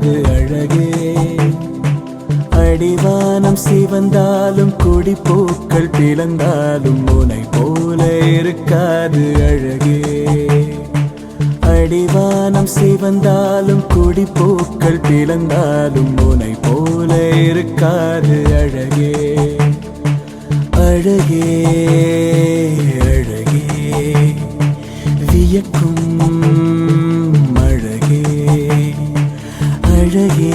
இருக்காது அழகே. அடிவானம் சிவந்தாலும் கொடிப்பூக்கள் பிளந்தாலும் உனை போல இருக்காது அழகே. அடிவானம் சிவந்தாலும் கொடிப்பூக்கள் பிளந்தாலும் உனை போல இருக்காது அழகே. அழகே அழகே வியக்கும் அழகே. அழகே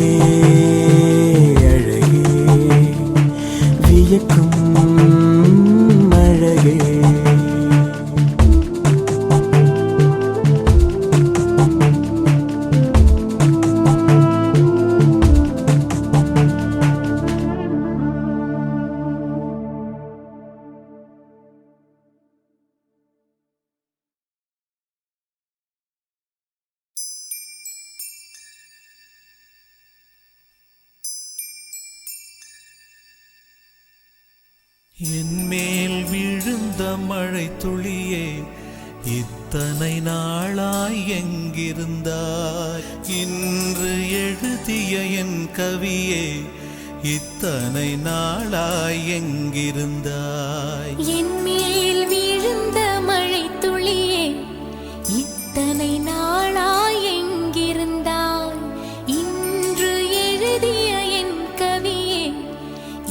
அழகே வியக்கும் அழகே. என்மேல் விழுந்த மழை துளியே இத்தனை நாளாய் எங்கிருந்தாய்? இன்று எழுதிய என் கவியே இத்தனை நாளாய் எங்கிருந்தாய்? என்மேல் விழுந்த மழை துளியே இத்தனை நாளாய் எங்கிருந்தாய்? இன்று எழுதிய என் கவியே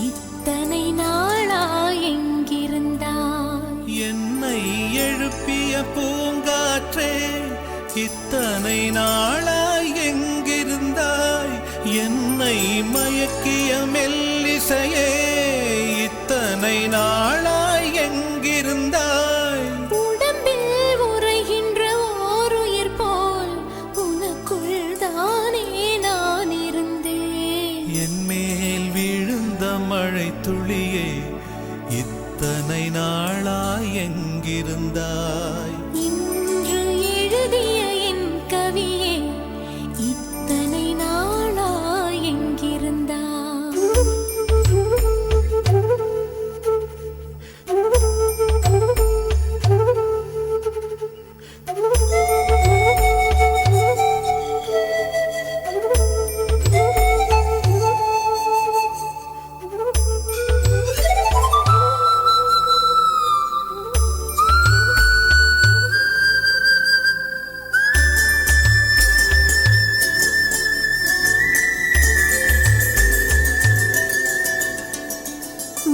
இத்தனை நாளாய் எங்கிருந்தாய்? என்னை எழுப்பிய பூங்காற்றே இத்தனை நாளாய் எங்கிருந்தாய்? என்னை மயக்கிய மெல்லிசையே இத்தனை நாளாய் எங்கிருந்தாய்? உடம்பில் உறைகின்ற ஓருயிர் போல் உனக்குள் தானே நான் இருந்தேன். என்மேல் விழுந்த மழை துளியே இத்தனை நாளாய் எங்கிருந்தாய்? இன்று எழுதிய என் கவியே இத்தனை நாளாய் எங்கிருந்தாய்?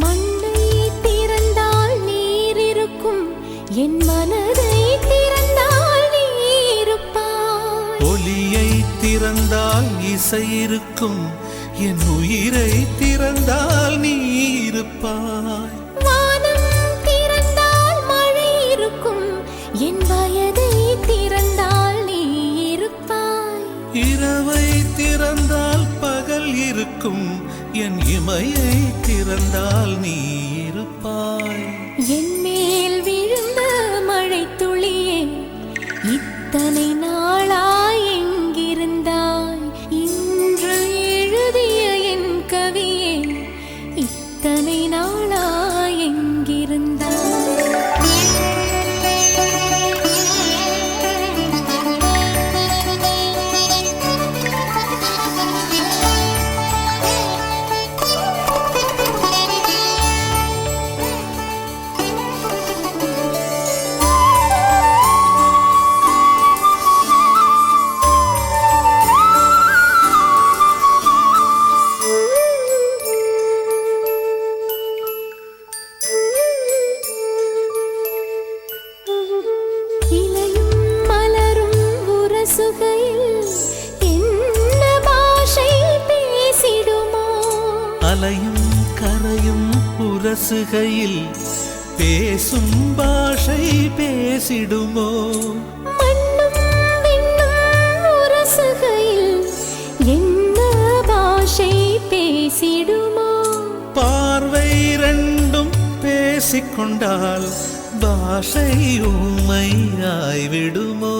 மண்ணை திறந்தால் நீர் இருக்கும், என் மனதை திறந்தால் நீ இருப்பாய். ஒலியை திறந்தால் இசை இருக்கும், என் உயிரை திறந்தால் நீ இருப்பாய். வானம் திறந்தால் மழை இருக்கும், என் வயதை திறந்தால் நீ இருப்பாய். இரவை திறந்தால் பகல் இருக்கும், என் இமையை திறந்தால் நீ இருப்பாய். என் மேல் விழுந்த மழை துளியே இத்தனை நாளாய் எங்கிருந்தாய்? இன்று எழுதிய என் கவியே இத்தனை நாளாய் எங்கிருந்தாய்? இலையும் மலரும் உரசுகையில் என்ன பாஷை பேசிடுமோ? அலையும் கரையும் உரசுகையில் பேசும் பாஷை பேசிடுமோ? மண்ணும் விண்ணும் உரசுகையில் என்ன பாஷை பேசிடுமோ? பார்வை ரெண்டும் பேசிக்கொண்டால் பாஷை ஊமையாய் விடுமோ?